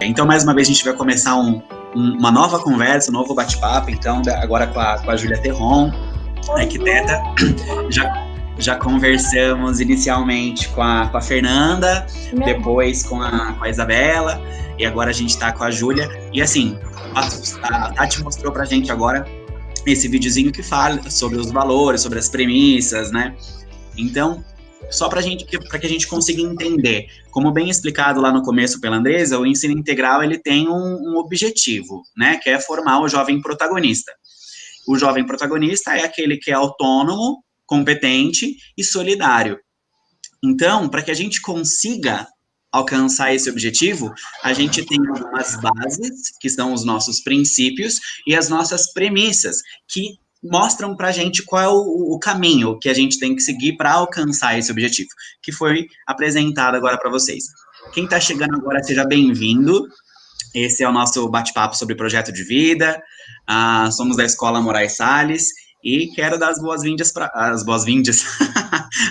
Então, mais uma vez, a gente vai começar uma nova conversa, um novo bate-papo, então, agora com a Júlia Terron, arquiteta. Já conversamos inicialmente com a Fernanda, depois com a Isabela, e agora a gente está com a Júlia. E assim, a Tati mostrou pra gente agora esse videozinho que fala sobre os valores, sobre as premissas, né? Então, só para que a gente consiga entender, como bem explicado lá no começo pela Andresa, o ensino integral ele tem um objetivo, né? Que é formar o jovem protagonista. O jovem protagonista é aquele que é autônomo, competente e solidário. Então, para que a gente consiga alcançar esse objetivo, a gente tem algumas bases, que são os nossos princípios, e as nossas premissas, que mostram para a gente qual é o caminho que a gente tem que seguir para alcançar esse objetivo, que foi apresentado agora para vocês. Quem está chegando agora, seja bem-vindo. Esse é o nosso bate-papo sobre projeto de vida. Somos da Escola Moraes Salles e quero dar as boas-vindas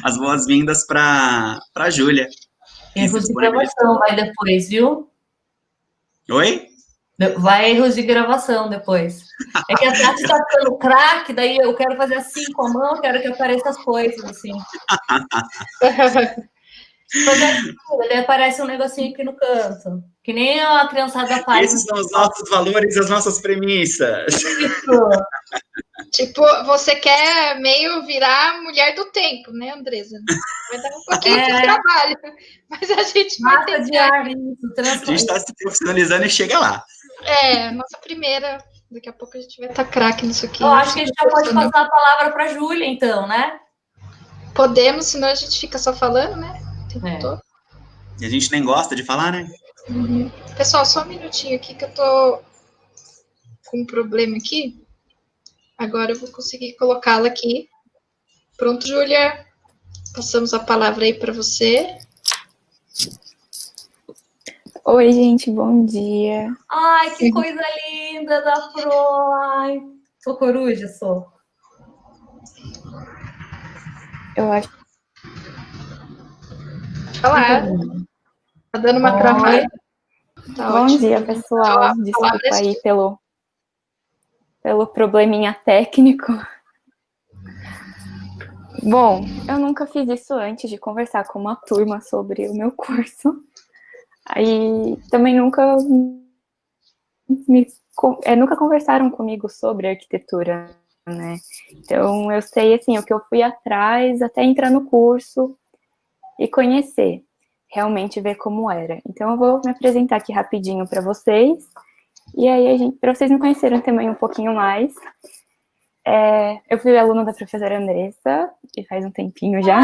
as boas-vindas para a Júlia. Erros de gravação vai depois, viu? Oi? Vai erros de gravação depois. É que a Tati está ficando craque, daí eu quero fazer assim com a mão, quero que apareça as coisas, assim. Daí aparece um negocinho aqui no canto. Que nem a criançada faz. Esses são os nossos valores, as nossas premissas. Isso. Tipo, você quer meio virar mulher do tempo, né, Andresa? Vai dar um pouquinho de trabalho, mas a gente vai tentar. A gente está se profissionalizando e chega lá. Nossa primeira. Daqui a pouco a gente vai estar craque nisso aqui. Eu acho que a gente já pode passar a palavra para a Júlia, então, né? Podemos, senão a gente fica só falando, né? O tempo todo. E a gente nem gosta de falar, né? Uhum. Pessoal, só um minutinho aqui que eu tô com um problema aqui. Agora eu vou conseguir colocá-la aqui. Pronto, Júlia. Passamos a palavra aí para você. Oi, gente, bom dia. Ai, que coisa linda da Pro. Ai, sou coruja, sou. Eu acho. Olá. Tá dando uma travada. Tá bom dia, pessoal. Desculpa aí pelo probleminha técnico. Bom, eu nunca fiz isso antes de conversar com uma turma sobre o meu curso. Aí também nunca conversaram comigo sobre arquitetura, né? Então eu sei assim o que eu fui atrás até entrar no curso e conhecer, realmente ver como era. Então eu vou me apresentar aqui rapidinho para vocês. E aí, para vocês me conhecerem também um pouquinho mais, eu fui aluna da professora Andressa, e faz um tempinho já.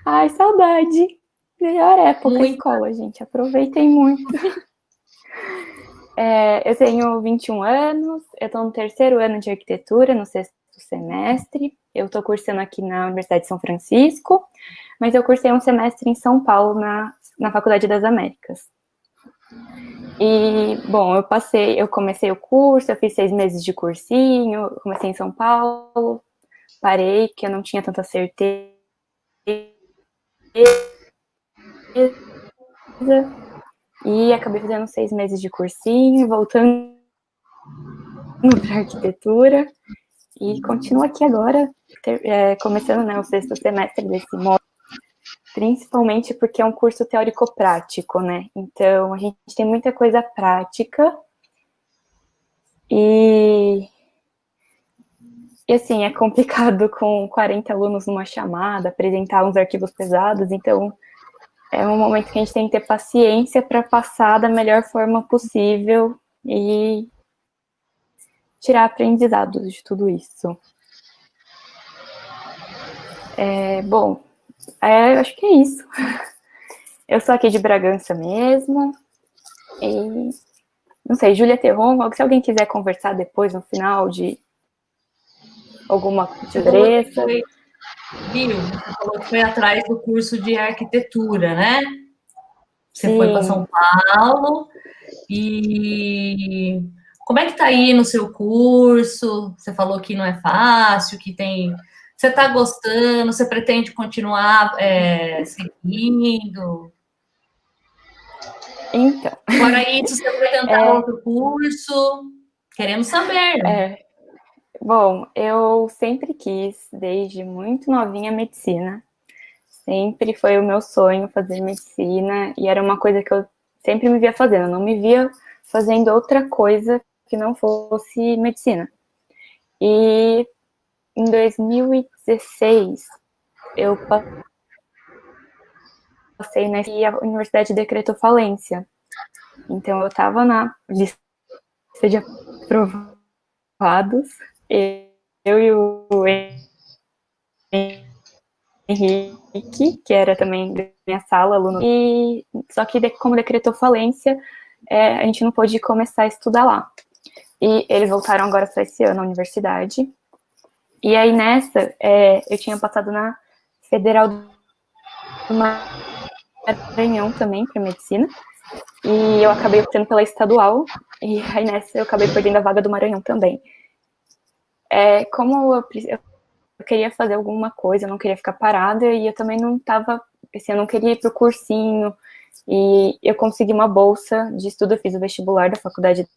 Ai, saudade! Melhor época da escola, gente. Aproveitem muito. Eu tenho 21 anos, eu estou no 3º ano de arquitetura, no 6º semestre. Eu estou cursando aqui na Universidade de São Francisco, mas eu cursei um semestre em São Paulo, na Faculdade das Américas. E, bom, eu comecei o curso, eu fiz 6 meses de cursinho, comecei em São Paulo, parei, porque eu não tinha tanta certeza. E acabei fazendo 6 meses de cursinho, voltando para arquitetura, e continuo aqui agora, começando, né, o 6º semestre desse módulo, principalmente porque é um curso teórico-prático, né? Então, a gente tem muita coisa prática e assim, é complicado com 40 alunos numa chamada, apresentar uns arquivos pesados, então é um momento que a gente tem que ter paciência para passar da melhor forma possível e tirar aprendizados de tudo isso. Bom, eu acho que é isso. Eu sou aqui de Bragança mesmo. E, não sei, Júlia Terron, se alguém quiser conversar depois, no final, de alguma coisa. Viu? Você falou que foi atrás do curso de arquitetura, né? Você foi para São Paulo. E como é que tá aí no seu curso? Você falou que não é fácil, que tem... Você está gostando? Você pretende continuar seguindo? Então, Fora isso, você vai tentar outro curso? Queremos saber. Bom, eu sempre quis, desde muito novinha, medicina. Sempre foi o meu sonho fazer medicina, e era uma coisa que eu sempre me via fazendo. Eu não me via fazendo outra coisa que não fosse medicina. E em 2016, eu passei e a universidade decretou falência. Então, eu estava na lista de aprovados, eu e o Henrique, que era também da minha sala, aluno, e só que como decretou falência, a gente não pôde começar a estudar lá. E eles voltaram agora só esse ano à universidade. E aí nessa, eu tinha passado na Federal do Maranhão também, para medicina, e eu acabei optando pela estadual, e aí nessa eu acabei perdendo a vaga do Maranhão também. Como eu queria fazer alguma coisa, eu não queria ficar parada, e eu também não estava, assim, eu não queria ir para o cursinho, e eu consegui uma bolsa de estudo, eu fiz o vestibular da Faculdade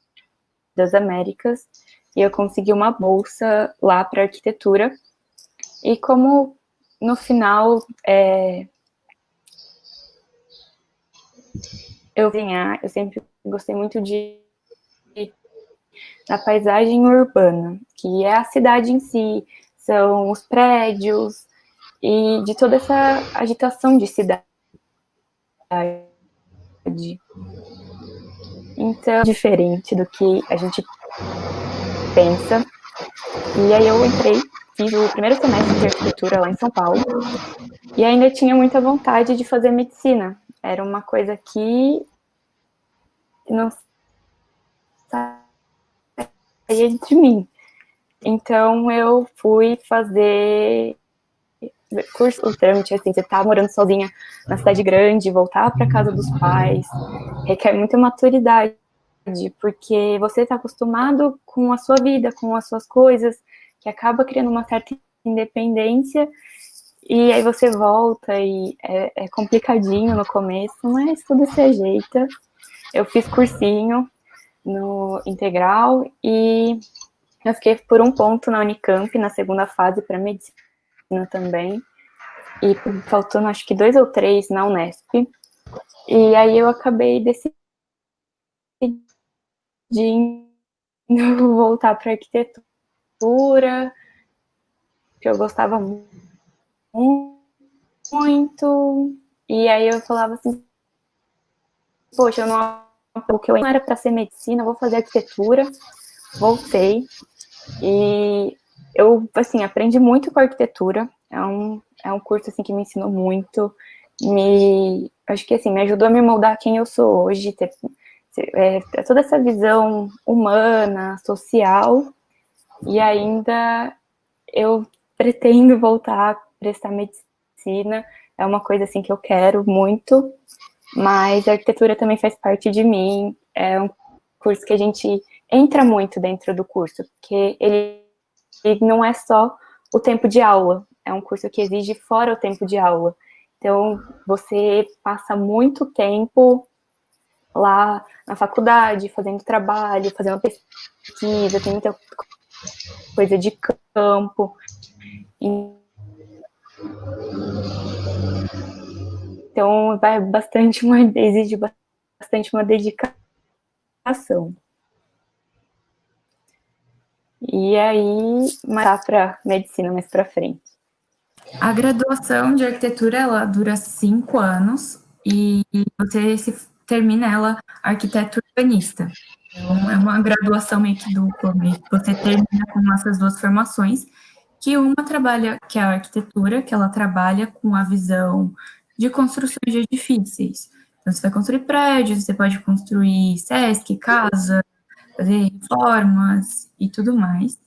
das Américas, e eu consegui uma bolsa lá para arquitetura, e como no final eu sempre gostei muito da paisagem urbana, que é a cidade em si, são os prédios e de toda essa agitação de cidade. Então, diferente do que a gente pensa. E aí eu entrei, fiz o primeiro semestre de arquitetura lá em São Paulo, e ainda tinha muita vontade de fazer medicina. Era uma coisa que não saía de mim. Então eu fui fazer curso, o trâmite, assim, você tá morando sozinha na cidade grande, voltar para casa dos pais, requer muita maturidade, porque você tá acostumado com a sua vida, com as suas coisas, que acaba criando uma certa independência, e aí você volta e é complicadinho no começo, mas tudo se ajeita. Eu fiz cursinho no integral e eu fiquei por um ponto na Unicamp, na segunda fase para medicina também, e faltando acho que 2 ou 3 na Unesp, e aí eu acabei decidindo voltar para arquitetura, que eu gostava muito, e aí eu falava assim, poxa, porque eu não era para ser medicina, eu vou fazer arquitetura. Voltei, e eu, assim, aprendi muito com a arquitetura, é um curso, assim, que me ensinou muito, acho que, assim, me ajudou a me moldar quem eu sou hoje, ter toda essa visão humana, social, e ainda eu pretendo voltar a prestar medicina, é uma coisa, assim, que eu quero muito, mas a arquitetura também faz parte de mim, é um curso que a gente entra muito dentro do curso, porque ele não é só o tempo de aula, é um curso que exige fora o tempo de aula. Então, você passa muito tempo lá na faculdade, fazendo trabalho, fazendo pesquisa, tem muita coisa de campo. Então, exige bastante uma dedicação. E aí, mais para medicina mais para frente. A graduação de arquitetura, ela dura 5 anos e você termina ela arquiteto urbanista. Então, é uma graduação meio que dupla, meio que você termina com essas duas formações, que uma trabalha, que é a arquitetura, que ela trabalha com a visão de construções de edifícios. Então, você vai construir prédios, você pode construir SESC, casa, fazer reformas e tudo mais.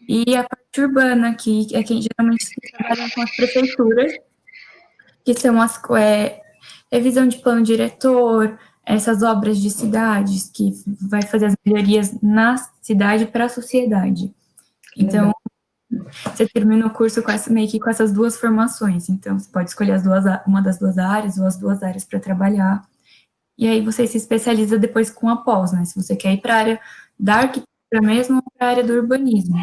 E a parte urbana, que é quem geralmente trabalha com as prefeituras, que são as revisão de plano diretor, essas obras de cidades, que vai fazer as melhorias na cidade para a sociedade. Então, você termina o curso meio que com essas duas formações. Então, você pode escolher uma das duas áreas ou as duas áreas para trabalhar. e aí você se especializa depois com a pós, né? Se você quer ir para a área da arquitetura mesmo ou para a área do urbanismo.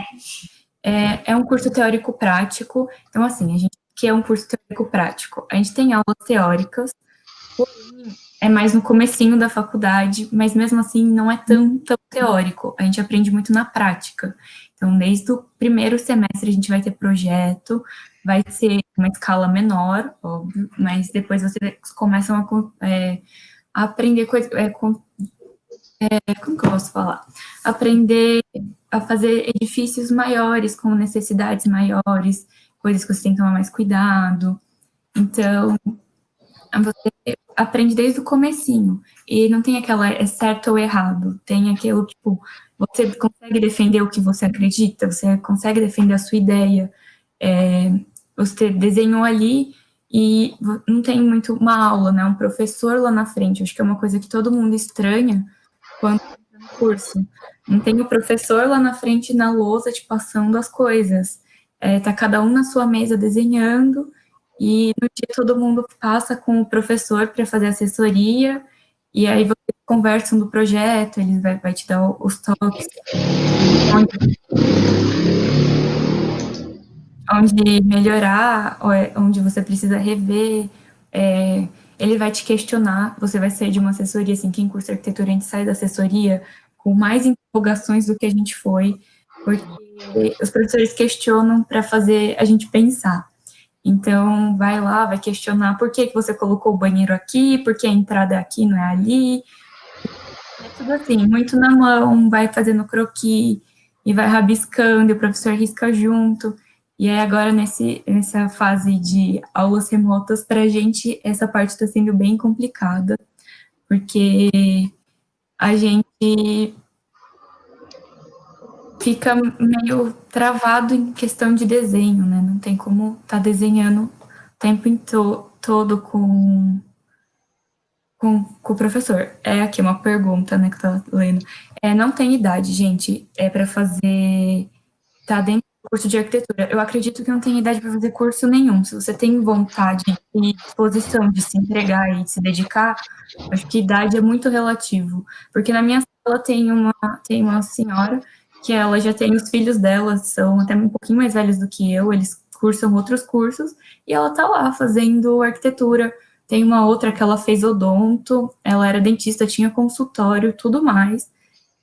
É um curso teórico-prático, então, assim, a gente que é um curso teórico-prático. A gente tem aulas teóricas, é mais no comecinho da faculdade, mas mesmo assim não é tão teórico, a gente aprende muito na prática. Então, desde o primeiro semestre a gente vai ter projeto, vai ser uma escala menor, óbvio, mas depois vocês começam a aprender coisas, como que eu posso falar? Aprender a fazer edifícios maiores, com necessidades maiores, coisas que você tem que tomar mais cuidado. Então, você aprende desde o comecinho, e não tem aquela é certo ou errado, tem aquilo, tipo, você consegue defender o que você acredita, você consegue defender a sua ideia, você desenhou ali, e não tem muito uma aula, né, um professor lá na frente, acho que é uma coisa que todo mundo estranha quando entra no curso, não tem o professor lá na frente na lousa te passando as coisas, tá cada um na sua mesa desenhando, e no dia todo mundo passa com o professor para fazer assessoria, e aí vocês conversam do projeto, ele vai te dar os toques, onde melhorar, onde você precisa rever, ele vai te questionar, você vai sair de uma assessoria, assim, quem cursa arquitetura, a gente sai da assessoria com mais interrogações do que a gente foi, porque os professores questionam para fazer a gente pensar. Então, vai lá, vai questionar por que você colocou o banheiro aqui, por que a entrada é aqui, não é ali. É tudo assim, muito na mão, vai fazendo croquis, e vai rabiscando, e o professor risca junto. E aí, agora, nessa fase de aulas remotas, para a gente, essa parte está sendo bem complicada, porque a gente fica meio travado em questão de desenho, né? Não tem como estar desenhando o tempo todo com o professor. Aqui uma pergunta, né, que eu tava lendo. Não tem idade, gente, para fazer, tá dentro do curso de arquitetura. Eu acredito que não tem idade para fazer curso nenhum. Se você tem vontade e disposição de se entregar e de se dedicar, acho que idade é muito relativo. Porque na minha sala tem uma senhora que ela já tem os filhos dela, são até um pouquinho mais velhos do que eu, eles cursam outros cursos, e ela tá lá fazendo arquitetura. Tem uma outra que ela fez odonto, ela era dentista, tinha consultório, tudo mais,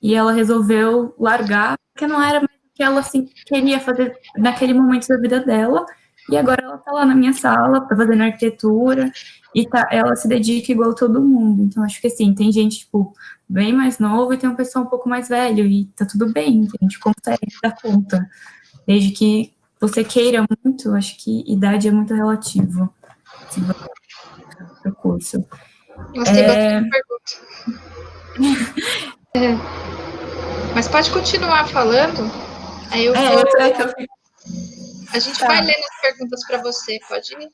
e ela resolveu largar, porque não era mais o que ela assim, queria fazer naquele momento da vida dela, e agora ela tá lá na minha sala, tá fazendo arquitetura, e ela se dedica igual todo mundo. Então, acho que assim, tem gente, tipo, bem mais novo, e tem um pessoal um pouco mais velho, e tá tudo bem, a gente consegue dar conta. Desde que você queira muito, acho que idade é muito relativo. Se você pro curso. Nós temos bastante perguntas. Mas pode continuar falando. Aí eu vou... A gente vai lendo as perguntas para você, pode ir?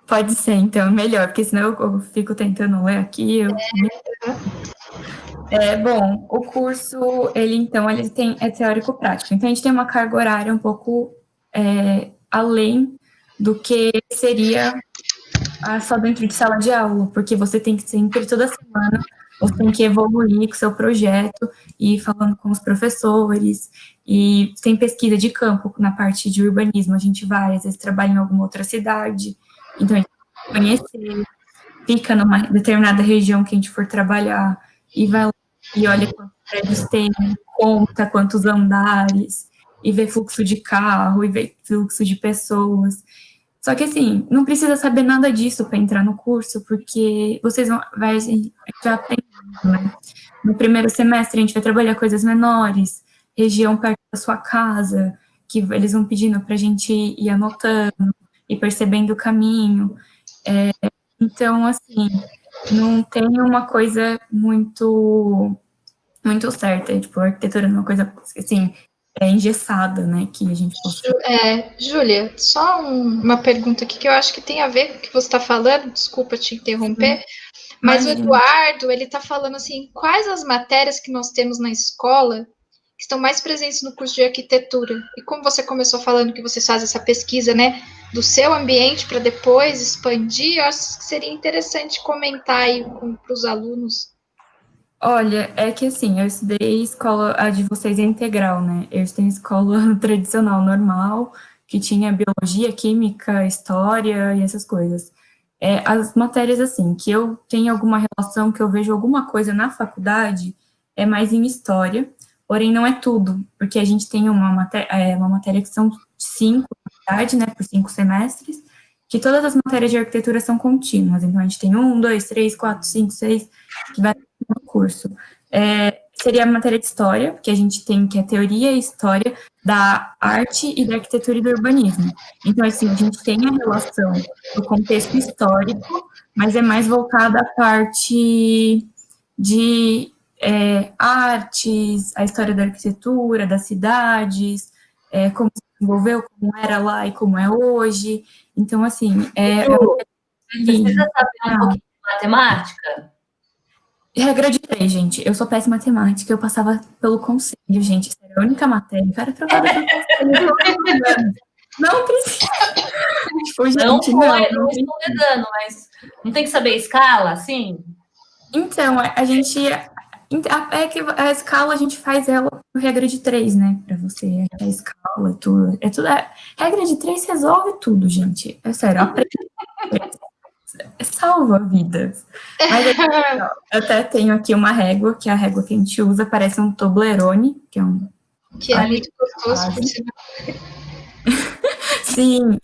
Pode ser, então, melhor, porque senão eu fico tentando ler aqui. Bom, o curso, ele é teórico-prático, então a gente tem uma carga horária um pouco além do que seria só dentro de sala de aula, porque você tem que sempre, toda semana, você tem que evoluir com o seu projeto, e ir falando com os professores, e tem pesquisa de campo na parte de urbanismo, a gente vai, às vezes trabalha em alguma outra cidade, então a gente conhecer, fica numa determinada região que a gente for trabalhar, e vai lá e olha quantos prédios tem, conta quantos andares, e vê fluxo de carro, e vê fluxo de pessoas. Só que, assim, não precisa saber nada disso para entrar no curso, porque vocês vai aprendendo, né? No primeiro semestre, a gente vai trabalhar coisas menores, região perto da sua casa, que eles vão pedindo para a gente ir anotando e percebendo o caminho. Então, assim, não tem uma coisa muito certa. Tipo, a arquitetura não é uma coisa, assim, engessada, né, que a gente possa... Júlia, só uma pergunta aqui que eu acho que tem a ver com o que você está falando, desculpa te interromper, mas o Eduardo, ele está falando assim, quais as matérias que nós temos na escola que estão mais presentes no curso de arquitetura. E como você começou falando que vocês fazem essa pesquisa, né, do seu ambiente para depois expandir, eu acho que seria interessante comentar aí para os alunos. Olha, é que assim, eu estudei escola, a de vocês é integral, né? Eu estudei escola tradicional, normal, que tinha biologia, química, história e essas coisas. As matérias, assim, que eu tenho alguma relação, que eu vejo alguma coisa na faculdade, é mais em história, porém não é tudo, porque a gente tem uma matéria que são 5, na verdade, né, por 5 semestres, que todas as matérias de arquitetura são contínuas, então a gente tem 1, 2, 3, 4, 5, 6, que vai no curso. Seria a matéria de história, que a gente tem, que é teoria e história da arte e da arquitetura e do urbanismo. Então, assim, a gente tem a relação do contexto histórico, mas é mais voltada à parte de artes, a história da arquitetura, das cidades, como se desenvolveu, como era lá e como é hoje. Então, assim, Precisa saber um pouquinho de matemática? Regra de 3, gente. Eu sou péssima em matemática, eu passava pelo conselho, gente. Isso era a única matéria. Eu era aprovada pelo conselho. Não precisa. Tipo, gente, não estou negando, mas não tem que saber escala, assim? Então, a gente... É que a escala a gente faz ela por regra de 3, né? Pra você, a escala, tudo. Regra de 3 resolve tudo, gente. É sério, aprende. Salva vidas. Mas eu até tenho aqui uma régua, que é a régua que a gente usa, parece um Toblerone, que é um... Que é muito gostoso, por sinal. Sim,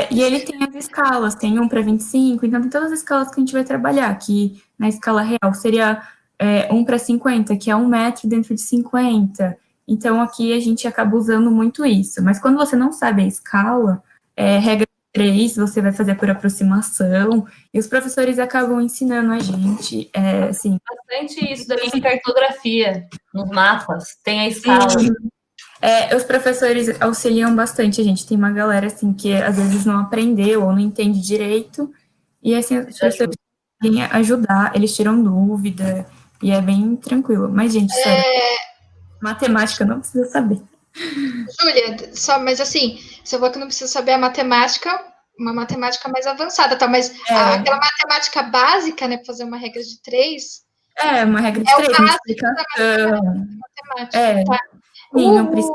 e ele tem as escalas, tem 1 para 25, então tem todas as escalas que a gente vai trabalhar, que na escala real seria 1 para 50, que é 1 metro dentro de 50. Então aqui a gente acaba usando muito isso. Mas quando você não sabe a escala, regra 3, você vai fazer por aproximação, e os professores acabam ensinando a gente, assim... Bastante isso daí em cartografia, nos mapas, tem a escala. Os professores auxiliam bastante a gente, tem uma galera, assim, que às vezes não aprendeu ou não entende direito, e assim, os professores vêm ajudar, eles tiram dúvida, e é bem tranquilo. Mas, gente, sério, matemática não precisa saber. Júlia, mas assim, você falou que não precisa saber a matemática, uma matemática mais avançada, tá? Mas aquela matemática básica, né, para fazer uma regra de 3... uma regra de 3, uma explicação. Matemática, tá? Sim, não precisa.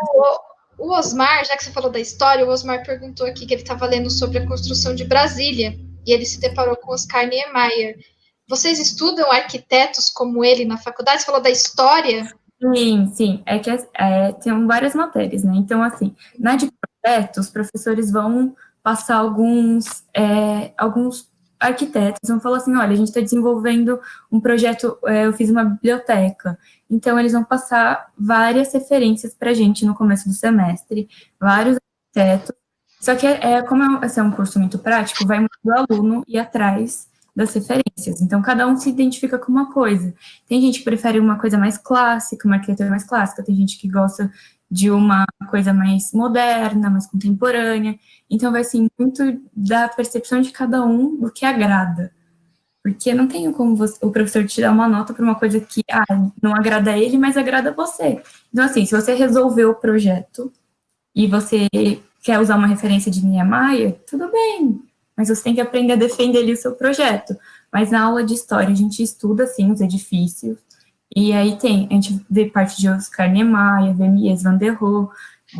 O Osmar, já que você falou da história, o Osmar perguntou aqui que ele estava lendo sobre a construção de Brasília, e ele se deparou com Oscar Niemeyer. Vocês estudam arquitetos como ele na faculdade? Você falou da história? Sim. É que tem várias matérias, né? Então, assim, na de projetos, os professores vão passar alguns arquitetos, vão falar assim, olha, a gente está desenvolvendo um projeto, eu fiz uma biblioteca. Então, eles vão passar várias referências para a gente no começo do semestre, vários arquitetos. Só que, como esse é um curso muito prático, vai muito do aluno ir atrás das referências. Então, cada um se identifica com uma coisa. Tem gente que prefere uma coisa mais clássica, uma arquitetura mais clássica, tem gente que gosta de uma coisa mais moderna, mais contemporânea. Então, vai ser muito da percepção de cada um do que agrada. Porque não tem como o professor te dar uma nota para uma coisa que não agrada a ele, mas agrada a você. Então, assim, se você resolveu o projeto e você quer usar uma referência de Niemeyer, tudo bem. Mas você tem que aprender a defender ali o seu projeto. Mas na aula de história, a gente estuda, assim, os edifícios. E aí a gente vê parte de Oscar Niemeyer, vê Mies van der Rohe,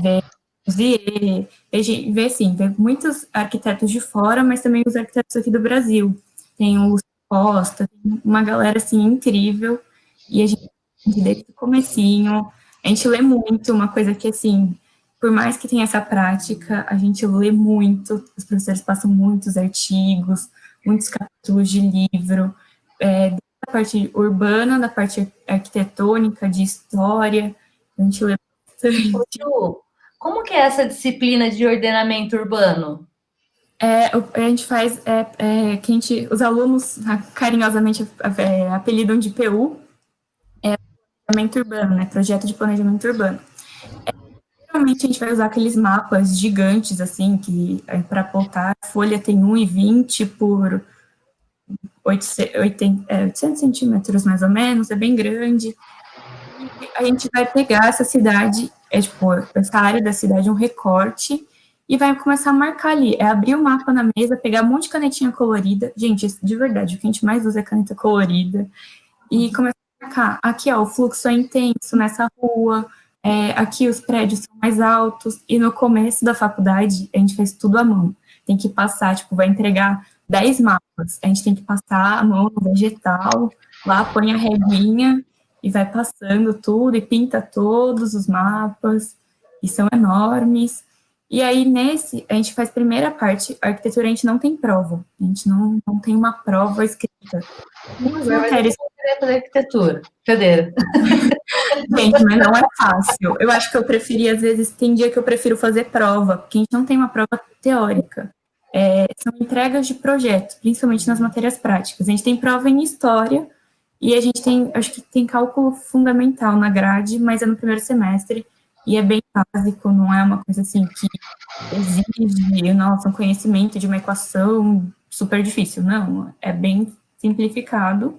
vê Corbusier, vê muitos arquitetos de fora, mas também os arquitetos aqui do Brasil. Tem o Costa, tem uma galera, assim, incrível. E a gente, desde o comecinho, a gente lê muito, uma coisa que, assim... Por mais que tenha essa prática, a gente lê muito, os professores passam muitos artigos, muitos capítulos de livro, da parte urbana, da parte arquitetônica, de história, a gente lê bastante. Como que é essa disciplina de ordenamento urbano? A gente faz, que os alunos carinhosamente apelidam de PU, planejamento urbano, né, projeto de planejamento urbano. Geralmente a gente vai usar aqueles mapas gigantes, assim, que para apontar, a folha tem 1,20 por 800 centímetros, mais ou menos, é bem grande. a gente vai pegar essa cidade, tipo, essa área da cidade, um recorte, e vai começar a marcar ali. É abrir o mapa na mesa, pegar um monte de canetinha colorida. Gente, de verdade, o que a gente mais usa é caneta colorida. E começar a marcar. Aqui, ó, o fluxo é intenso nessa rua. Aqui os prédios são mais altos. E no começo da faculdade, a gente faz tudo à mão. Tem que passar, tipo, vai entregar 10 mapas. A gente tem que passar a mão no vegetal, lá põe a reguinha e vai passando tudo e pinta todos os mapas. E são enormes. E aí, a gente faz a primeira parte, a arquitetura a gente não tem prova, a gente não tem uma prova escrita. Umas matérias... da arquitetura, cadeira. Gente, mas não é fácil. Eu acho que eu preferia, às vezes, tem dia que eu prefiro fazer prova, porque a gente não tem uma prova teórica. São entregas de projeto, principalmente nas matérias práticas. A gente tem prova em história, e a gente tem, acho que tem cálculo fundamental na grade, mas é no primeiro semestre, e é bem básico, não é uma coisa assim que exige, nossa, um conhecimento de uma equação super difícil, não, é bem simplificado,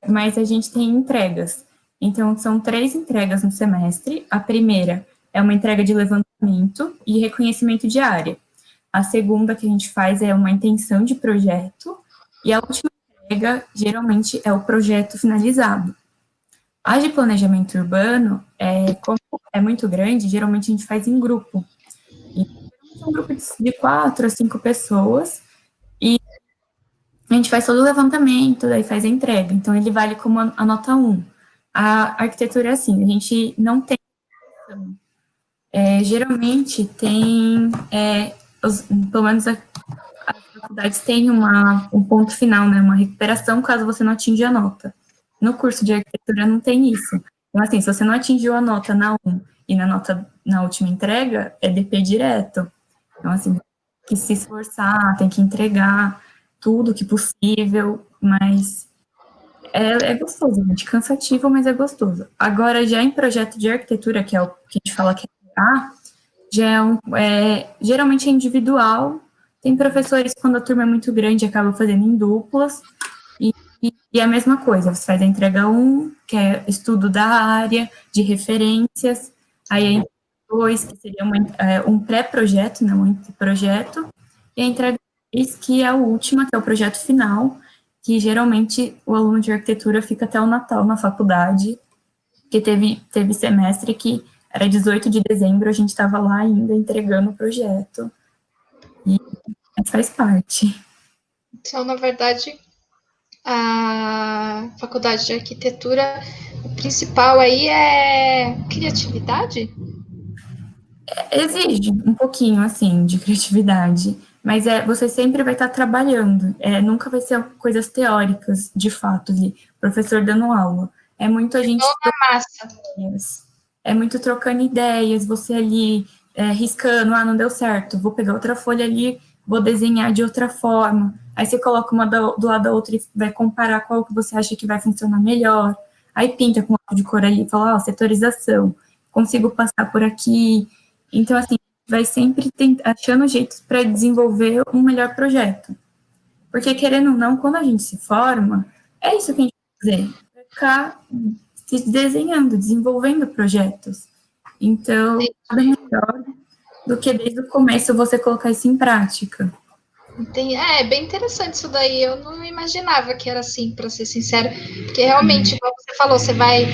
mas a gente tem entregas. Então, são 3 entregas no semestre. A primeira é uma entrega de levantamento e reconhecimento de área. A segunda que a gente faz é uma intenção de projeto, e a última entrega, geralmente, é o projeto finalizado. A de planejamento urbano, como é muito grande, geralmente a gente faz em grupo. É um grupo de 4 a 5 pessoas, e a gente faz todo o levantamento, daí faz a entrega. Então, ele vale como a nota 1. A arquitetura é assim, a gente não tem... geralmente tem... pelo menos as faculdades têm um ponto final, né, uma recuperação caso você não atinja a nota. No curso de arquitetura não tem isso. Então, assim, se você não atingiu a nota na 1 e na última entrega, é DP direto. Então, assim, tem que se esforçar, tem que entregar tudo que possível, mas é gostoso, gente, cansativo, mas é gostoso. Agora, já em projeto de arquitetura, que é o que a gente fala que geralmente é individual. Tem professores, quando a turma é muito grande, acabam fazendo em duplas, e a mesma coisa, você faz a entrega 1, que é estudo da área, de referências, aí a entrega 2, que seria um pré-projeto, não um projeto, e a entrega 3, que é a última, que é o projeto final, que geralmente o aluno de arquitetura fica até o Natal na faculdade, porque teve semestre que era 18 de dezembro, a gente estava lá ainda entregando o projeto, e faz parte. Então, na verdade, a faculdade de arquitetura, o principal aí é criatividade? Exige um pouquinho, assim, de criatividade, mas você sempre vai estar trabalhando, nunca vai ser coisas teóricas, de fato, ali, professor dando aula. É muito a gente... Na massa. É muito trocando ideias, você ali riscando, não deu certo, vou pegar outra folha ali, vou desenhar de outra forma. Aí você coloca uma do lado da outra e vai comparar qual que você acha que vai funcionar melhor. Aí pinta com lápis de cor ali e fala, setorização, consigo passar por aqui. Então, assim, vai sempre achando jeitos para desenvolver um melhor projeto. Porque, querendo ou não, quando a gente se forma, é isso que a gente vai fazer. Vai ficar se desenhando, desenvolvendo projetos. Então, nada melhor do que desde o começo você colocar isso em prática. É bem interessante isso daí. Eu não imaginava que era assim, para ser sincero. Porque realmente, como você falou, você vai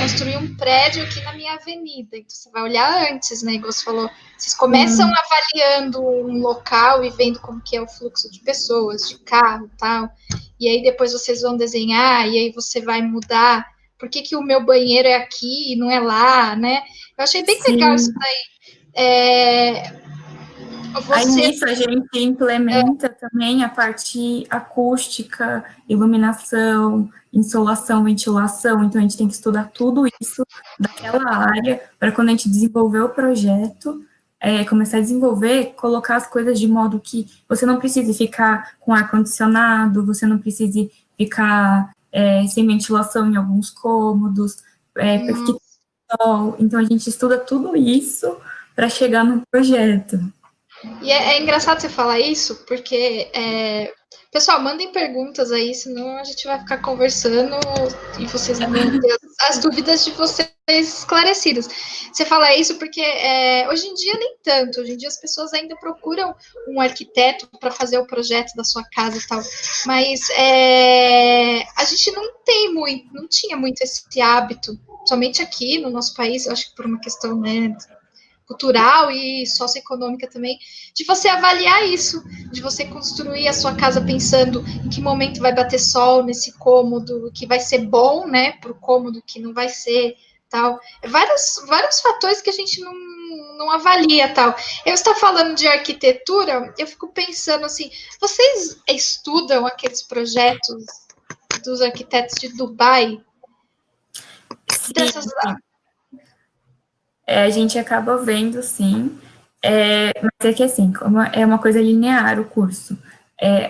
construir um prédio aqui na minha avenida. Então você vai olhar antes, né? Igual você falou, vocês começam avaliando um local e vendo como que é o fluxo de pessoas, de carro e tal. E aí depois vocês vão desenhar, e aí você vai mudar. Por que o meu banheiro é aqui e não é lá, né? Eu achei bem legal isso daí. Aí nisso a gente implementa também a parte acústica, iluminação, insolação, ventilação. Então a gente tem que estudar tudo isso daquela área para quando a gente desenvolver o projeto, começar a desenvolver, colocar as coisas de modo que você não precise ficar com ar-condicionado, você não precise ficar sem ventilação em alguns cômodos, porque sol. Então a gente estuda tudo isso para chegar no projeto. E é engraçado você falar isso, porque Pessoal, mandem perguntas aí, senão a gente vai ficar conversando e vocês não vão ter as dúvidas de vocês esclarecidas. Você fala isso porque hoje em dia nem tanto. Hoje em dia as pessoas ainda procuram um arquiteto para fazer o projeto da sua casa e tal. Mas a gente não tinha muito esse hábito, somente aqui no nosso país, eu acho que por uma questão, né, cultural e socioeconômica também, de você avaliar isso, de você construir a sua casa pensando em que momento vai bater sol nesse cômodo, que vai ser bom, né, para o cômodo que não vai ser, tal. Vários fatores que a gente não avalia, tal. Eu estou falando de arquitetura, eu fico pensando assim, vocês estudam aqueles projetos dos arquitetos de Dubai? Dessas... A gente acaba vendo, sim, mas é que assim, como é uma coisa linear o curso.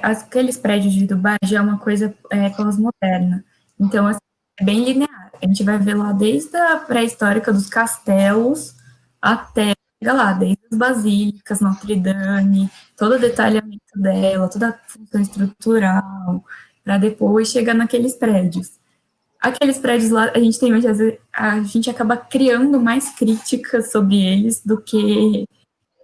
Aqueles prédios de Dubai já é uma coisa pós-moderna. Então, assim, é bem linear. A gente vai ver lá desde a pré-histórica dos castelos até chegar lá, desde as basílicas, Notre Dame, todo o detalhamento dela, toda a função estrutural, para depois chegar naqueles prédios. Aqueles prédios lá, a gente tem hoje, às vezes, a gente acaba criando mais críticas sobre eles do que,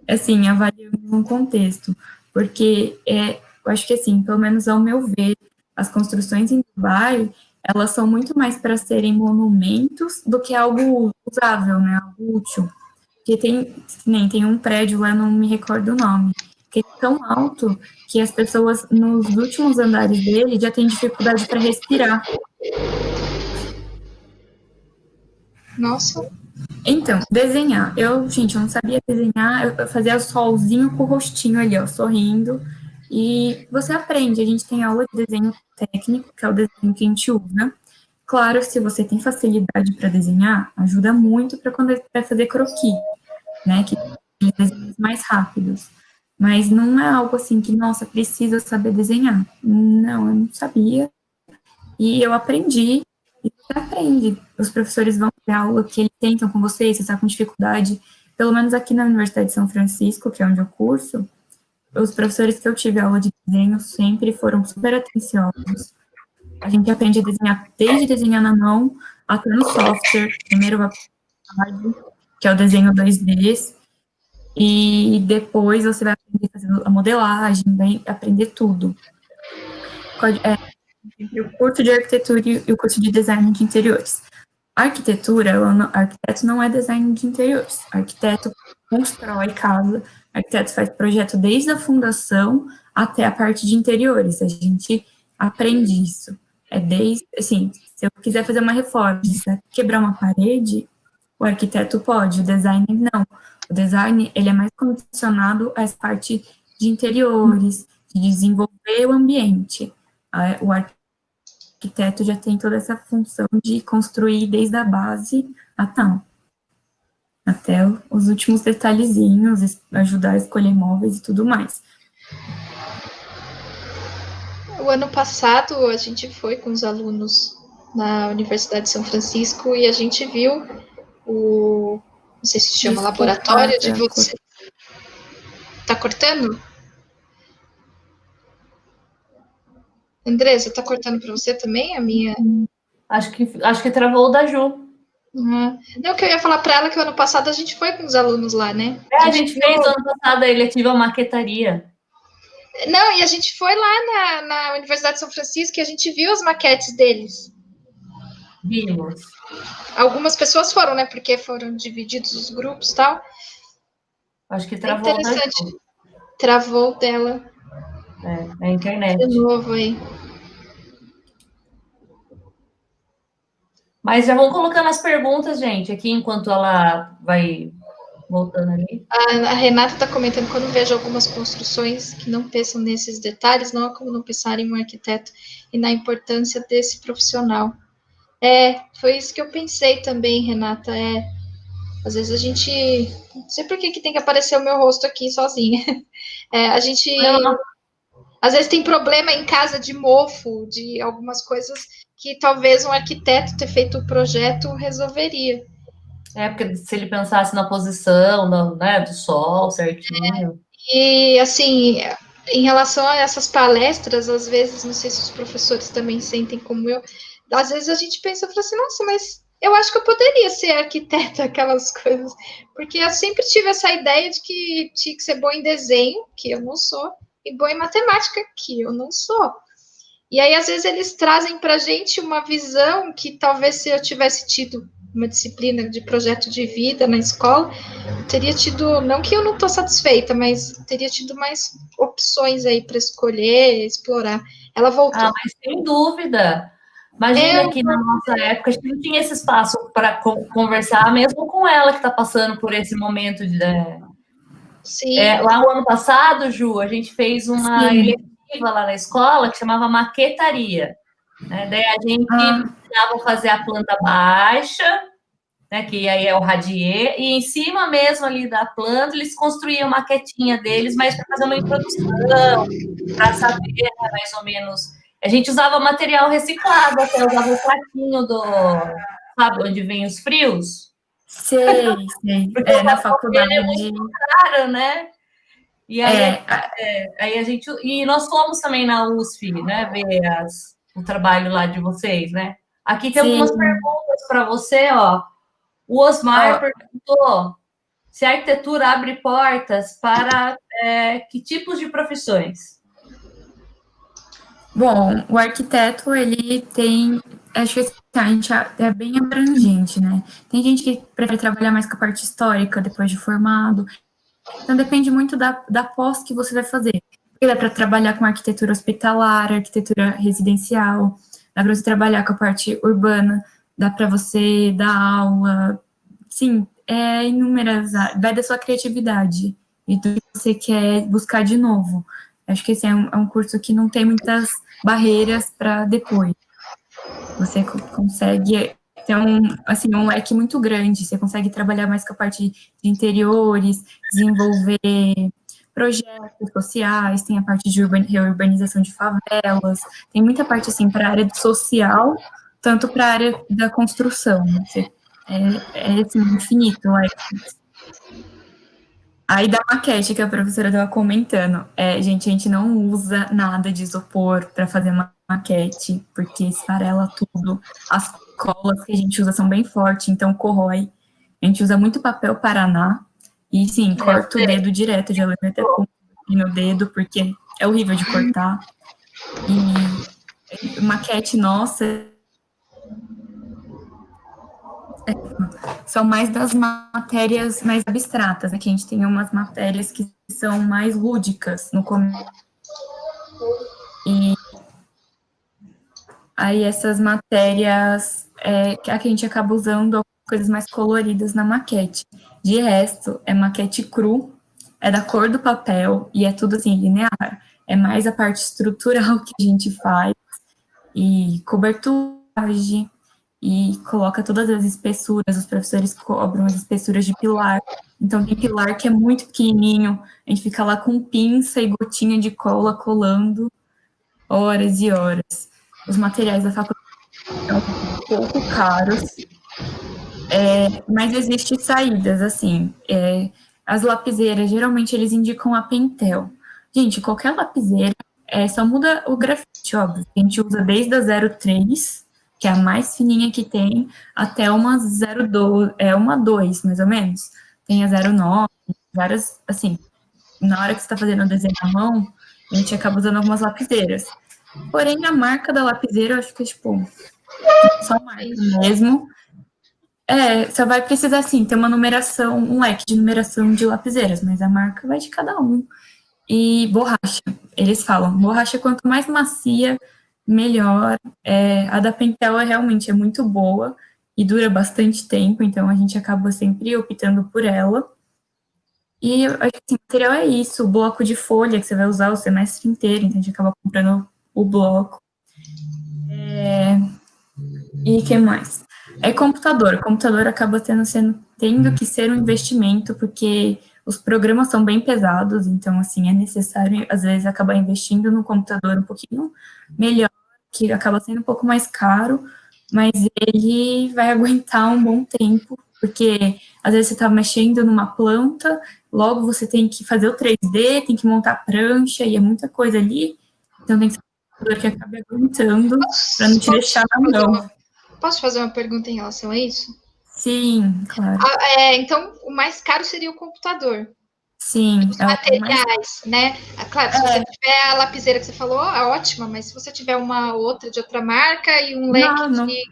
assim, avaliando um contexto. Porque eu acho que, assim, pelo menos ao meu ver, as construções em Dubai, elas são muito mais para serem monumentos do que algo usável, né, algo útil. Porque tem um prédio lá, não me recordo o nome, que é tão alto que as pessoas, nos últimos andares dele, já têm dificuldade para respirar. Nossa. Então, desenhar. Gente, eu não sabia desenhar, eu fazia solzinho com o rostinho ali, ó, sorrindo. E você aprende, a gente tem aula de desenho técnico, que é o desenho que a gente usa. Claro, se você tem facilidade para desenhar, ajuda muito para quando vai fazer croquis, né, que tem desenhos mais rápidos. Mas não é algo assim que, nossa, precisa saber desenhar. Não, eu não sabia. E eu aprendi, e você aprende. Os professores vão ter aula que eles tentam com você, você está com dificuldade. Pelo menos aqui na Universidade de São Francisco, que é onde eu curso, os professores que eu tive aula de desenho sempre foram super atenciosos. A gente aprende a desenhar, desde desenhar na mão até no software. Primeiro, que é o desenho 2D, e depois você vai aprender a fazer a modelagem, vai aprender tudo. Entre o curso de arquitetura e o curso de design de interiores. A arquitetura, arquiteto não é design de interiores. Arquiteto constrói casa, arquiteto faz projeto desde a fundação até a parte de interiores. A gente aprende isso. Assim, se eu quiser fazer uma reforma, se quiser quebrar uma parede, o arquiteto pode, o designer não. O design, ele é mais condicionado a essa parte de interiores, de desenvolver o ambiente. O arquiteto já tem toda essa função de construir desde a base até os últimos detalhezinhos, ajudar a escolher móveis e tudo mais. O ano passado, a gente foi com os alunos na Universidade de São Francisco e a gente viu não sei se chama laboratório de você. Tá cortando? Andressa, tá cortando para você também a minha? Acho que travou o da Ju. Uhum. Não, que eu ia falar para ela que o ano passado a gente foi com os alunos lá, né? A gente fez ano passado a eletiva maquetaria. Não, e a gente foi lá na Universidade de São Francisco e a gente viu as maquetes deles. Vimos. Algumas pessoas foram, né? Porque foram divididos os grupos e tal. Acho que travou. Interessante. Travou dela. A internet. De novo aí. Mas já vão colocando as perguntas, gente, aqui enquanto ela vai voltando ali. A Renata está comentando, quando vejo algumas construções que não pensam nesses detalhes, não há como não pensar em um arquiteto e na importância desse profissional. Foi isso que eu pensei também, Renata. Às vezes a gente... Não sei por que tem que aparecer o meu rosto aqui sozinha. A gente... Às vezes tem problema em casa de mofo, de algumas coisas que talvez um arquiteto ter feito o projeto resolveria. Porque se ele pensasse na posição do sol certinho. E, assim, em relação a essas palestras, às vezes, não sei se os professores também sentem como eu, às vezes a gente pensa, fala assim, nossa, mas eu acho que eu poderia ser arquiteta, aquelas coisas, porque eu sempre tive essa ideia de que tinha que ser boa em desenho, que eu não sou, e boa em matemática, que eu não sou. E aí, às vezes, eles trazem para a gente uma visão que talvez se eu tivesse tido uma disciplina de projeto de vida na escola, eu teria tido, não que eu não estou satisfeita, mas teria tido mais opções aí para escolher, explorar. Ela voltou. Ah, mas sem dúvida. Imagina que na nossa época a gente não tinha esse espaço para conversar, mesmo com ela que está passando por esse momento de. Sim. Lá no ano passado, Ju, a gente fez uma eletiva lá na escola que chamava maquetaria. Né? Daí a gente precisava fazer a planta baixa, né, que aí é o radier, e em cima mesmo ali da planta eles construíam uma maquetinha deles, mas para fazer uma introdução, para saber, né, mais ou menos. A gente usava material reciclado, até usava o pratinho do, sabe, onde vem os frios. Sei. Porque Na faculdade é muito caro, né? E aí, aí a gente. E nós fomos também na USF, né? Ver o trabalho lá de vocês, né? Aqui tem algumas perguntas para você, ó. O Osmar perguntou se a arquitetura abre portas para que tipos de profissões? Bom, o arquiteto, ele tem, acho que a gente é bem abrangente, né? Tem gente que prefere trabalhar mais com a parte histórica depois de formado, então depende muito da pós que você vai fazer. Porque dá para trabalhar com arquitetura hospitalar, arquitetura residencial, dá para você trabalhar com a parte urbana, dá para você dar aula, sim, inúmeras, vai da sua criatividade e do que você quer buscar de novo. Acho que esse é um curso que não tem muitas barreiras para depois. Você consegue ter um leque muito grande, você consegue trabalhar mais com a parte de interiores, desenvolver projetos sociais, tem a parte de reurbanização de favelas, tem muita parte assim para a área social, tanto para a área da construção. Assim, infinito o leque. Aí da maquete que a professora estava comentando, gente, a gente não usa nada de isopor para fazer uma maquete, porque esfarela tudo. As colas que a gente usa são bem fortes, então corrói. A gente usa muito papel Paraná, e sim, corta o dedo direto, já levei até ponto no dedo, porque é horrível de cortar. E maquete nossa são mais das matérias mais abstratas, né? Que a gente tem umas matérias que são mais lúdicas no começo. E aí essas matérias que a gente acaba usando coisas mais coloridas na maquete. De resto, é maquete cru, é da cor do papel e é tudo assim, linear. É mais a parte estrutural que a gente faz e coberturagem, e coloca todas as espessuras, os professores cobram as espessuras de pilar, então tem pilar que é muito pequenininho, a gente fica lá com pinça e gotinha de cola colando horas e horas. Os materiais da faculdade são um pouco caros, mas existem saídas, assim, as lapiseiras, geralmente eles indicam a Pentel. Gente, qualquer lapiseira, só muda o grafite, óbvio, a gente usa desde a 03, que é a mais fininha que tem, até uma 02, uma 2, mais ou menos. Tem a 09, várias, assim, na hora que você está fazendo o desenho na mão, a gente acaba usando algumas lapiseiras. Porém, a marca da lapiseira, eu acho que é, tipo, só marca mesmo. Só vai precisar, assim, ter uma numeração, um leque de numeração de lapiseiras, mas a marca vai de cada um. E borracha, eles falam, borracha quanto mais macia, melhor. A da Pentel realmente é muito boa e dura bastante tempo, então a gente acaba sempre optando por ela. E eu acho que o material é isso, o bloco de folha que você vai usar o semestre inteiro, então a gente acaba comprando o bloco. E o que mais? Computador. O computador acaba tendo que ser um investimento, porque os programas são bem pesados, então, assim, é necessário, às vezes, acabar investindo no computador um pouquinho melhor, que acaba sendo um pouco mais caro, mas ele vai aguentar um bom tempo, porque às vezes você está mexendo numa planta, logo você tem que fazer o 3D, tem que montar a prancha, e é muita coisa ali, então tem que ser um computador que acabe aguentando, para não te deixar na mão. Posso fazer uma pergunta em relação a isso? Sim, claro. Então, o mais caro seria o computador. Sim. Os materiais, né? Claro, se você tiver a lapiseira que você falou, é ótima, mas se você tiver uma outra de outra marca e um leque de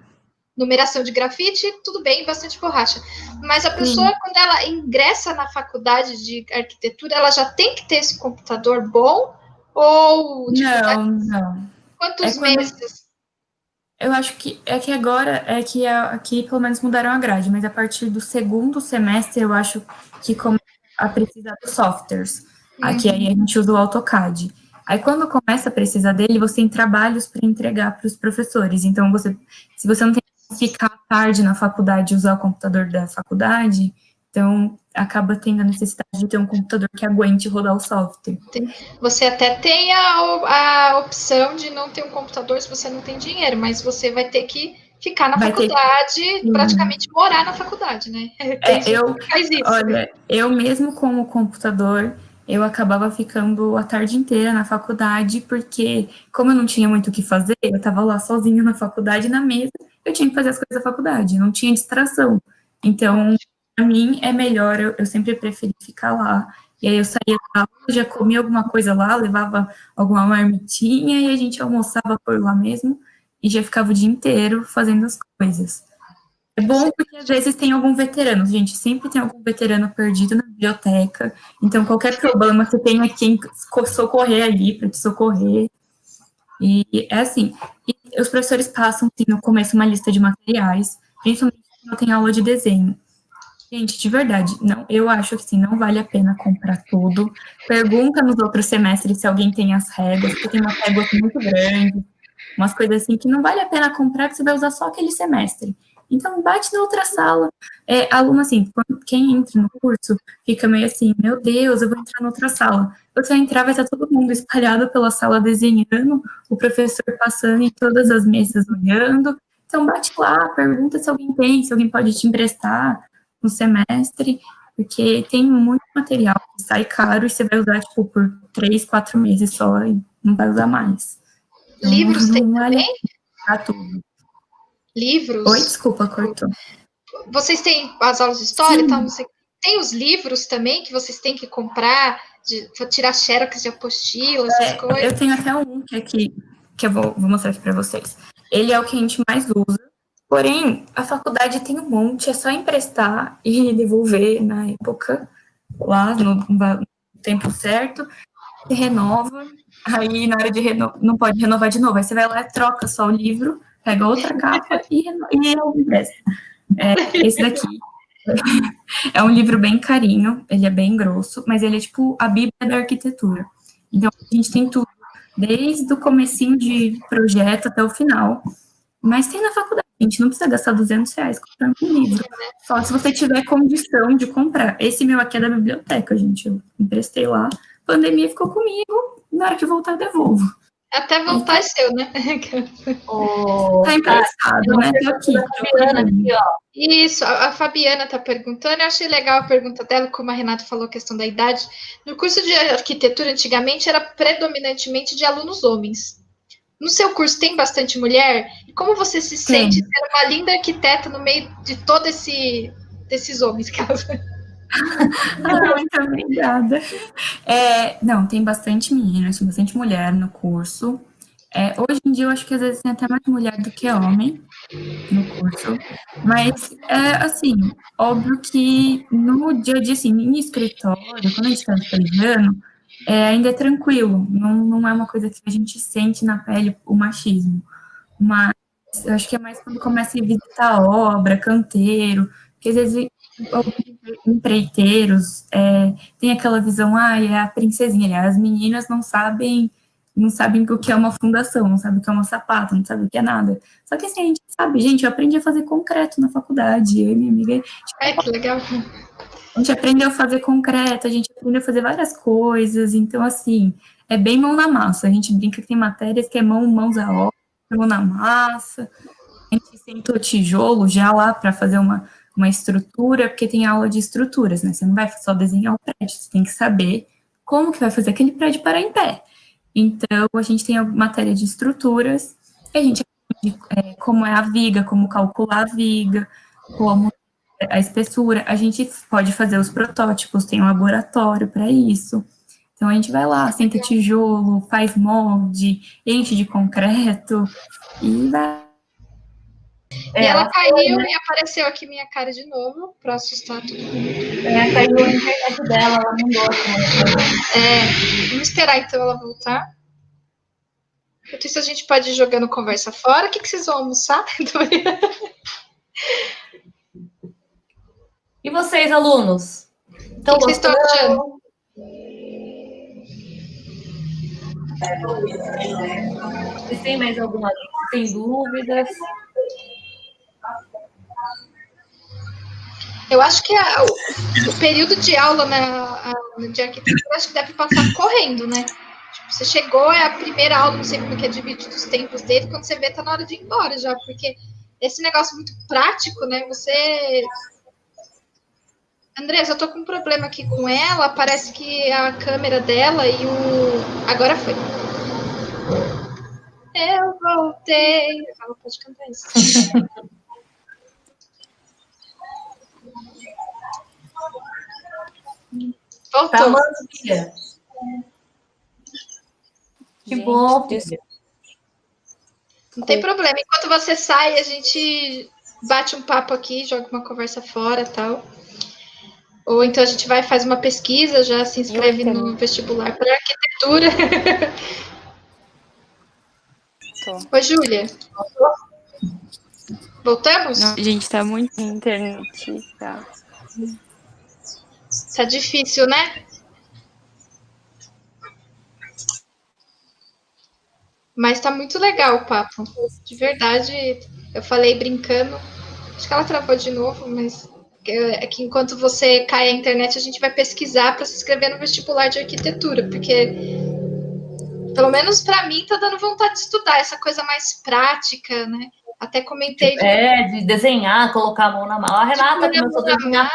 numeração de grafite, tudo bem, bastante borracha. Mas a pessoa, quando ela ingressa na faculdade de arquitetura, ela já tem que ter esse computador bom? Ou, tipo, não. Quantos meses? Eu acho que agora aqui pelo menos mudaram a grade, mas a partir do segundo semestre eu acho que começa a precisar dos softwares. Aqui aí a gente usa o AutoCAD. Aí quando começa a precisar dele, você tem trabalhos para entregar para os professores. Então se você não tem que ficar tarde na faculdade e usar o computador da faculdade, então acaba tendo a necessidade de ter um computador que aguente rodar o software. Você até tem a opção de não ter um computador se você não tem dinheiro, mas você vai ter que ficar na faculdade, praticamente morar na faculdade, né? Faz isso. Olha, eu mesmo com o computador, eu acabava ficando a tarde inteira na faculdade, porque como eu não tinha muito o que fazer, eu estava lá sozinha na faculdade, na mesa, eu tinha que fazer as coisas da faculdade, não tinha distração. Então, para mim, é melhor, eu sempre preferi ficar lá. E aí eu saía da aula, já comia alguma coisa lá, levava alguma marmitinha, e a gente almoçava por lá mesmo, e já ficava o dia inteiro fazendo as coisas. É bom porque às vezes tem algum veterano, gente, sempre tem algum veterano perdido na biblioteca, então qualquer problema você tem quem socorrer ali para te socorrer. E é assim, e os professores passam assim, no começo uma lista de materiais, principalmente quando tem aula de desenho. Gente, de verdade, não, eu acho que assim, não vale a pena comprar tudo. Pergunta nos outros semestres se alguém tem as réguas, porque tem umas réguas muito grandes, umas coisas assim que não vale a pena comprar, que você vai usar só aquele semestre. Então, bate na outra sala. Aluno, assim, quem entra no curso fica meio assim, meu Deus, eu vou entrar na outra sala. Você vai entrar, vai estar todo mundo espalhado pela sala desenhando, o professor passando em todas as mesas olhando. Então, bate lá, pergunta se alguém tem, se alguém pode te emprestar no semestre, porque tem muito material que sai caro e você vai usar, tipo, por 3, 4 meses só e não vai usar mais. Então, livros não tem vale também? Tudo. Livros? Oi, desculpa, cortou. Vocês têm as aulas de história e tal, não sei. Tem os livros também que vocês têm que comprar, para tirar xerox de apostila, essas coisas? Eu tenho até um aqui, que eu vou mostrar aqui para vocês. Ele é o que a gente mais usa, porém, a faculdade tem um monte, é só emprestar e devolver na época, lá no tempo certo, você renova, aí na hora de renovar, não pode renovar de novo, aí você vai lá e troca só o livro, pega outra capa e empresta. Esse daqui é um livro bem carinho, ele é bem grosso, mas ele é tipo a Bíblia da arquitetura. Então, a gente tem tudo, desde o comecinho de projeto até o final. Mas tem na faculdade, a gente não precisa gastar R$200 comprando um livro. Só se você tiver condição de comprar. Esse meu aqui é da biblioteca, gente. Eu emprestei lá. A pandemia ficou comigo. Na hora que voltar, eu devolvo. Até voltar é seu, né? Tá emprestado, né? Tô aqui. Isso, a Fabiana está perguntando. Eu achei legal a pergunta dela, como a Renata falou, a questão da idade. No curso de arquitetura, antigamente, era predominantemente de alunos homens. No seu curso tem bastante mulher? E como você se sente ser uma linda arquiteta no meio de todos desses homens? Muito obrigada. Não, tem bastante meninas, tem bastante mulher no curso. Hoje em dia, eu acho que às vezes tem até mais mulher do que homem no curso. Mas, assim, óbvio que no dia a dia, assim, em escritório, quando a gente está estagiando, ainda é tranquilo. Não é uma coisa que a gente sente na pele o machismo. Mas eu acho que é mais quando começa a visitar a obra, canteiro, porque às vezes empreiteiros tem aquela visão, é a princesinha, as meninas não sabem o que é uma fundação, não sabem o que é uma sapata, não sabem o que é nada. Só que assim, a gente sabe, gente, eu aprendi a fazer concreto na faculdade, eu e minha amiga. Que legal. A gente aprendeu a fazer concreto, a gente aprendeu a fazer várias coisas, então assim, é bem mão na massa. A gente brinca que tem matérias que é mãos à obra, mão na massa. A gente sentou tijolo já lá para fazer uma uma estrutura, porque tem aula de estruturas, né? Você não vai só desenhar o prédio, você tem que saber como que vai fazer aquele prédio parar em pé. Então, a gente tem a matéria de estruturas, e a gente aprende como é a viga, como calcular a viga, como a espessura. A gente pode fazer os protótipos, tem um laboratório para isso. Então, a gente vai lá, senta tijolo, faz molde, enche de concreto, e vai. E ela caiu e apareceu aqui minha cara de novo, para assustar todo mundo. Caiu a internet dela, ela não gosta. Vamos esperar então ela voltar. Enquanto isso, a gente pode ir jogando conversa fora. O que vocês vão almoçar? E vocês, alunos? O que vocês estão achando? Vocês têm mais alguma dúvidas? Eu acho que o período de aula de arquitetura, acho que deve passar correndo, né? Tipo, você chegou, é a primeira aula, não sei como que é dividido os tempos dele, quando você vê, tá na hora de ir embora já, porque esse negócio muito prático, né? Andressa, eu tô com um problema aqui com ela, parece que a câmera dela e Agora foi. Eu voltei. Ela pode cantar isso. Voltou. Tá, filha. Que bom, filha. Não tem problema. Enquanto você sai, a gente bate um papo aqui, joga uma conversa fora e tal. Ou então a gente vai faz uma pesquisa, já se inscreve no vestibular para arquitetura. Oi, Júlia. Voltamos? Não, gente, tá muito na internet. Tá difícil, né? Mas tá muito legal o papo. De verdade, eu falei brincando. Acho que ela travou de novo, mas é que enquanto você cai a internet, a gente vai pesquisar para se inscrever no vestibular de arquitetura, porque pelo menos para mim tá dando vontade de estudar essa coisa mais prática, né? Até comentei de desenhar, colocar a mão na mão. A Renata começou a desenhar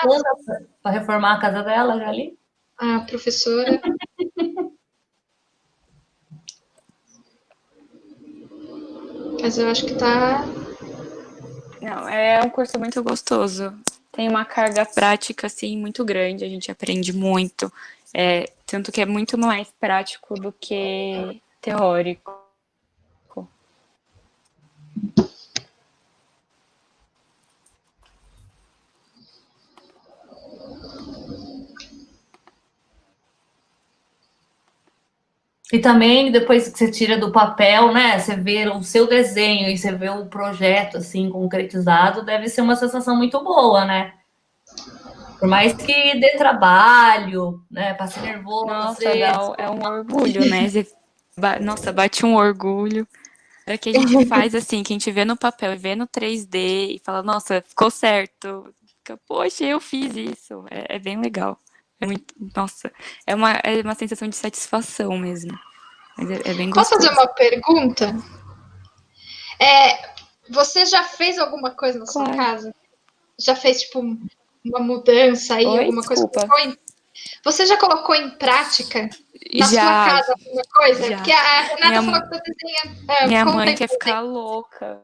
para reformar a casa dela já ali. A professora. Mas eu acho que tá. Não, é um curso muito gostoso. Tem uma carga prática, assim, muito grande. A gente aprende muito. Tanto que é muito mais prático do que teórico. E também, depois que você tira do papel, né? Você vê o seu desenho e você vê o projeto, assim, concretizado, deve ser uma sensação muito boa, né? Por mais que dê trabalho, né? Passe nervoso. Nossa, é um orgulho, né? Nossa, bate um orgulho. É que a gente faz assim, que a gente vê no papel e vê no 3D e fala, nossa, ficou certo. Fica, poxa, eu fiz isso. É bem legal. Nossa, é uma sensação de satisfação mesmo. Mas é bem gostoso. Posso fazer uma pergunta? Você já fez alguma coisa na sua casa? Já fez, tipo, uma mudança aí, alguma desculpa. coisa? Você já colocou em prática na sua casa alguma coisa? Já. Porque a Renata falou que você desenha. Minha mãe quer ficar louca.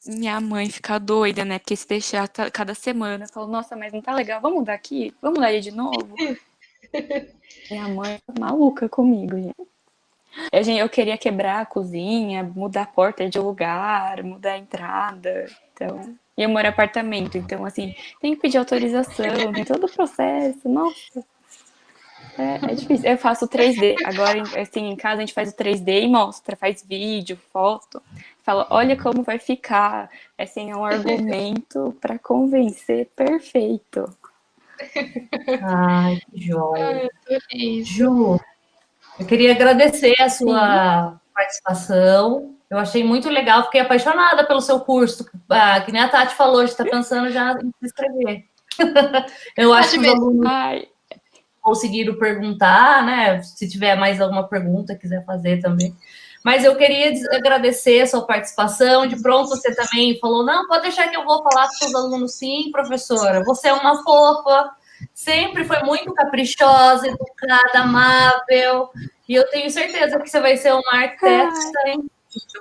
Minha mãe fica doida, né? Porque se deixar cada semana, eu falo, nossa, mas não tá legal, vamos mudar aqui? Vamos mudar aí de novo? Minha mãe tá maluca comigo, gente. Eu queria quebrar a cozinha, mudar a porta de lugar, mudar a entrada. Então, e eu moro em apartamento, então, assim, tem que pedir autorização, tem todo o processo, nossa. É difícil. Eu faço 3D. Agora, assim, em casa a gente faz o 3D e mostra, faz vídeo, foto. Fala, olha como vai ficar. Assim, é um argumento para convencer perfeito. Ai, que joia. Ju, eu queria agradecer a sua participação. Eu achei muito legal, fiquei apaixonada pelo seu curso. Que nem a Tati falou, a gente está pensando já em se inscrever. Eu acho que os alunos... conseguiram perguntar, né? Se tiver mais alguma pergunta, quiser fazer também. Mas eu queria agradecer a sua participação. De pronto, você também falou, não, pode deixar que eu vou falar com seus alunos. Sim, professora, você é uma fofa, sempre foi muito caprichosa, educada, amável, e eu tenho certeza que você vai ser uma arquiteta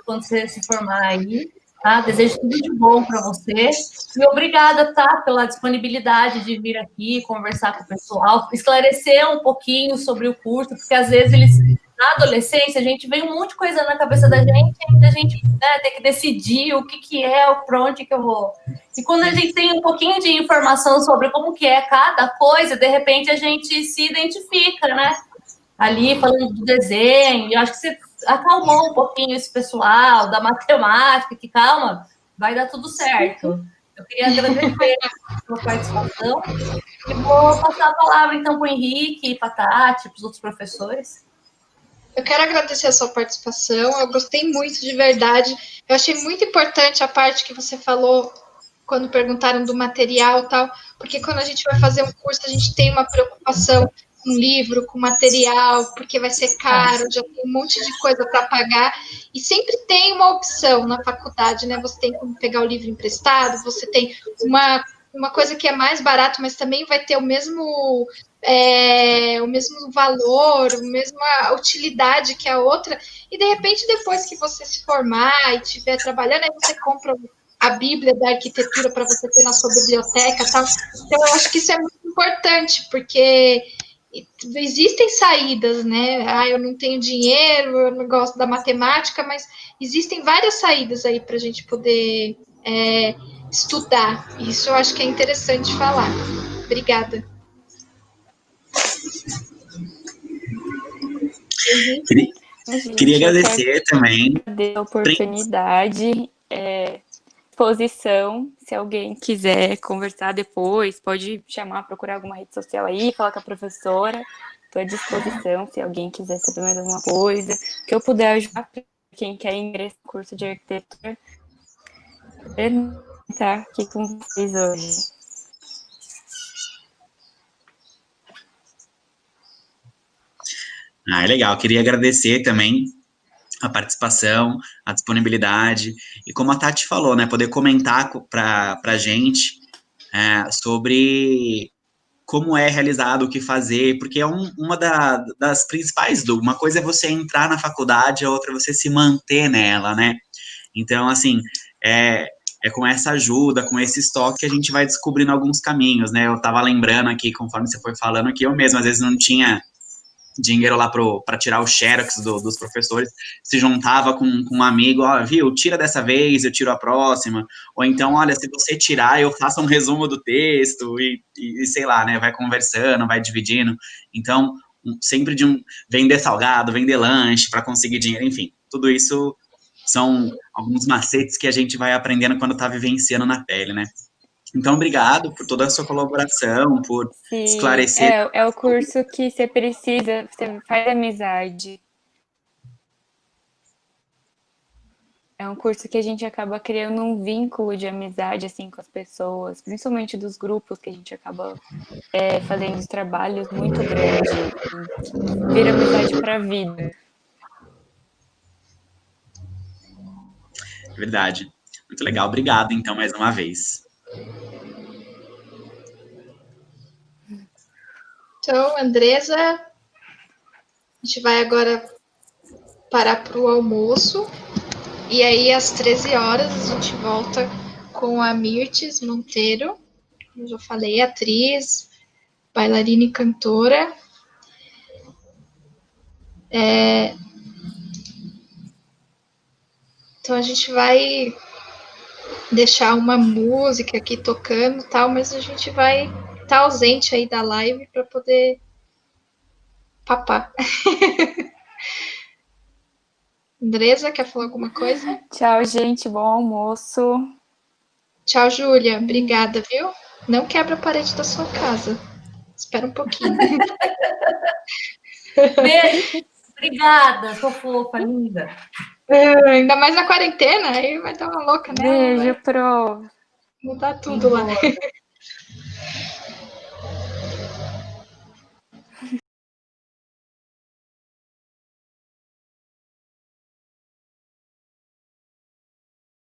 quando você se formar aí, tá? Desejo tudo de bom para você, e obrigada, tá, pela disponibilidade de vir aqui, conversar com o pessoal, esclarecer um pouquinho sobre o curso, porque às vezes eles... Na adolescência, a gente vem um monte de coisa na cabeça da gente, e ainda a gente, né, tem que decidir o que é, para onde que eu vou. E quando a gente tem um pouquinho de informação sobre como que é cada coisa, de repente a gente se identifica, né? Ali falando do desenho, e eu acho que você acalmou um pouquinho esse pessoal, da matemática, que calma, vai dar tudo certo. Eu queria agradecer a sua participação e vou passar a palavra então para o Henrique, para a Tati, para os outros professores. Eu quero agradecer a sua participação, eu gostei muito de verdade. Eu achei muito importante a parte que você falou quando perguntaram do material e tal, porque quando a gente vai fazer um curso, a gente tem uma preocupação com livro, com material, porque vai ser caro, já tem um monte de coisa para pagar, e sempre tem uma opção na faculdade, né? Você tem como pegar o livro emprestado, você tem uma coisa que é mais barato, mas também vai ter o mesmo valor, a mesma utilidade que a outra, e de repente, depois que você se formar e estiver trabalhando, aí você compra a Bíblia da arquitetura para você ter na sua biblioteca e tal. Então, eu acho que isso é muito importante, porque existem saídas, né? Ah, eu não tenho dinheiro, eu não gosto da matemática, mas existem várias saídas aí para a gente poder estudar. Isso eu acho que é interessante falar. Obrigada. Queria agradecer também a oportunidade, exposição. Se alguém quiser conversar depois, pode chamar, procurar alguma rede social aí, falar com a professora. Estou à disposição, se alguém quiser saber mais alguma coisa, que eu puder ajudar quem quer ingressar no curso de arquitetura. Estar aqui com vocês hoje. É legal. Queria agradecer também a participação, a disponibilidade, e como a Tati falou, né, poder comentar para a gente sobre como é realizado, o que fazer, porque é uma das principais dúvidas. Uma coisa é você entrar na faculdade, a outra é você se manter nela, né? Então, assim, é com essa ajuda, com esse estoque que a gente vai descobrindo alguns caminhos, né? Eu estava lembrando aqui, conforme você foi falando, que eu mesmo, às vezes, não tinha dinheiro lá para tirar o xerox dos professores, se juntava com um amigo, ó, viu, tira dessa vez, eu tiro a próxima, ou então, olha, se você tirar, eu faço um resumo do texto, e sei lá, né, vai conversando, vai dividindo, então, sempre vender salgado, vender lanche para conseguir dinheiro, enfim, tudo isso são alguns macetes que a gente vai aprendendo quando tá vivenciando na pele, né. Então, obrigado por toda a sua colaboração, por esclarecer. É o curso que você precisa, você faz amizade. É um curso que a gente acaba criando um vínculo de amizade, assim, com as pessoas, principalmente dos grupos que a gente acaba fazendo os trabalhos muito grandes, assim, vira amizade para a vida. Verdade. Muito legal. Obrigado, então, mais uma vez. Então, Andresa, a gente vai agora parar para o almoço. E aí, às 13 horas, a gente volta com a Mirtes Monteiro, como eu já falei, atriz, bailarina e cantora. Então, a gente vai deixar uma música aqui tocando e tal, mas a gente vai estar ausente aí da live para poder papar. Andresa, quer falar alguma coisa? Tchau, gente. Bom almoço. Tchau, Júlia. Obrigada, viu? Não quebra a parede da sua casa. Espera um pouquinho. Beijo. Obrigada, sou fofa, linda. Ainda mais na quarentena, aí vai dar uma louca, né? Beijo, Pro. Mudar tudo lá.